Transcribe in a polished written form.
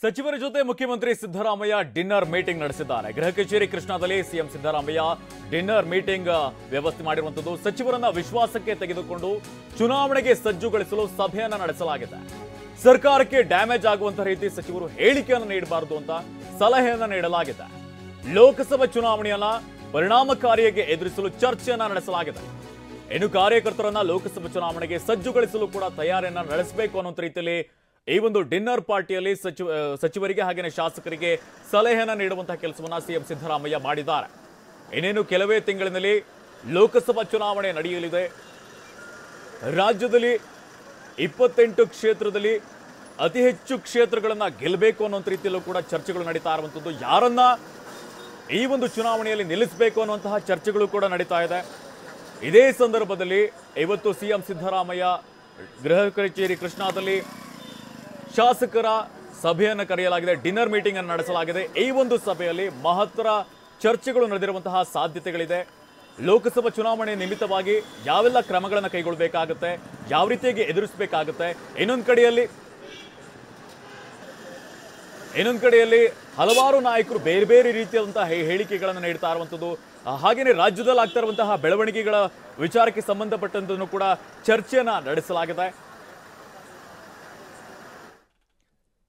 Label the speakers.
Speaker 1: ಸಚಿವರ ಜೊತೆ ಮುಖ್ಯಮಂತ್ರಿ ಸಿದ್ದರಾಮಯ್ಯ ಡಿನ್ನರ್ ಮೀಟಿಂಗ್ ನಡೆಸಿದ್ದಾರೆ. ಗೃಹ ಕಚೇರಿ ಕೃಷ್ಣಾದಲ್ಲಿ ಸಿಎಂ ಸಿದ್ದರಾಮಯ್ಯ ಡಿನ್ನರ್ ಮೀಟಿಂಗ್ ವ್ಯವಸ್ಥೆ ಮಾಡಿರುವಂತದ್ದು. ಸಚಿವರನ್ನ ವಿಶ್ವಾಸಕ್ಕೆ ತೆಗೆದುಕೊಂಡು ಚುನಾವಣೆಗೆ ಸಜ್ಜುಗೊಳಿಸಲು ಸಭೆಯನ್ನ ನಡೆಸಲಾಗಿದೆ. ಸರ್ಕಾರಕ್ಕೆ ಡ್ಯಾಮೇಜ್ ಆಗುವಂತ ರೀತಿ ಸಚಿವರು ಹೇಳಿಕೆಯನ್ನು ನೀಡಬಾರದು ಅಂತ ಸಲಹೆಯನ್ನ ನೀಡಲಾಗಿದೆ. ಲೋಕಸಭಾ ಚುನಾವಣೆಯನ್ನ ಪರಿಣಾಮಕಾರಿಯಾಗಿ ಎದುರಿಸಲು ಚರ್ಚೆಯನ್ನ ನಡೆಸಲಾಗಿದೆ. ಇನ್ನು ಕಾರ್ಯಕರ್ತರನ್ನ ಲೋಕಸಭಾ ಚುನಾವಣೆಗೆ ಸಜ್ಜುಗೊಳಿಸಲು ಕೂಡ ತಯಾರಿಯನ್ನ ನಡೆಸಬೇಕು ಅನ್ನೋ ರೀತಿಯಲ್ಲಿ ಈ ಒಂದು ಡಿನ್ನರ್ ಪಾರ್ಟಿಯಲ್ಲಿ ಸಚಿವರಿಗೆ ಹಾಗೆಯೇ ಶಾಸಕರಿಗೆ ಸಲಹೆಯನ್ನ ನೀಡುವಂತಹ ಕೆಲಸವನ್ನ ಸಿಎಂ ಸಿದ್ದರಾಮಯ್ಯ ಮಾಡಿದ್ದಾರೆ. ಇನ್ನೇನು ಕೆಲವೇ ತಿಂಗಳಿನಲ್ಲಿ ಲೋಕಸಭಾ ಚುನಾವಣೆ ನಡೆಯಲಿದೆ. ರಾಜ್ಯದಲ್ಲಿ 28 ಕ್ಷೇತ್ರದಲ್ಲಿ ಅತಿ ಹೆಚ್ಚು ಕ್ಷೇತ್ರಗಳನ್ನ ಗೆಲ್ಲಬೇಕು ಅನ್ನೋ ರೀತಿಯಲ್ಲೂ ಕೂಡ ಚರ್ಚೆಗಳು ನಡೀತಾ ಇರುವಂತದ್ದು. ಯಾರನ್ನ ಈ ಒಂದು ಚುನಾವಣೆಯಲ್ಲಿ ನಿಲ್ಲಿಸಬೇಕು ಅನ್ನುವಂತಹ ಚರ್ಚೆಗಳು ಕೂಡ ನಡೀತಾ ಇದೆ. ಇದೇ ಸಂದರ್ಭದಲ್ಲಿ ಇವತ್ತು ಸಿಎಂ ಸಿದ್ದರಾಮಯ್ಯ ಗೃಹ ಕಚೇರಿ ಕೃಷ್ಣಾದಲ್ಲಿ ಶಾಸಕರ ಸಭೆಯನ್ನು ಕರೆಯಲಾಗಿದೆ. ಡಿನ್ನರ್ ಮೀಟಿಂಗ್ ಅನ್ನು ನಡೆಸಲಾಗಿದೆ. ಈ ಒಂದು ಸಭೆಯಲ್ಲಿ ಮಹತ್ತರ ಚರ್ಚೆಗಳು ನಡೆದಿರುವಂತಹ ಸಾಧ್ಯತೆಗಳಿದೆ. ಲೋಕಸಭಾ ಚುನಾವಣೆ ನಿಮಿತ್ತವಾಗಿ ಯಾವೆಲ್ಲ ಕ್ರಮಗಳನ್ನು ಕೈಗೊಳ್ಳಬೇಕಾಗುತ್ತೆ, ಯಾವ ರೀತಿಯಾಗಿ ಎದುರಿಸಬೇಕಾಗುತ್ತೆ, ಇನ್ನೊಂದು ಕಡೆಯಲ್ಲಿ ಹಲವಾರು ನಾಯಕರು ಬೇರೆ ಬೇರೆ ರೀತಿಯಾದಂತಹ ಹೇಳಿಕೆಗಳನ್ನು ನೀಡ್ತಾ ಇರುವಂಥದ್ದು. ಹಾಗೆಯೇ ರಾಜ್ಯದಲ್ಲಿ ಆಗ್ತಾ ಇರುವಂತಹ ಬೆಳವಣಿಗೆಗಳ ವಿಚಾರಕ್ಕೆ ಸಂಬಂಧಪಟ್ಟಂತೂ ಕೂಡ ಚರ್ಚೆಯನ್ನ ನಡೆಸಲಾಗಿದೆ.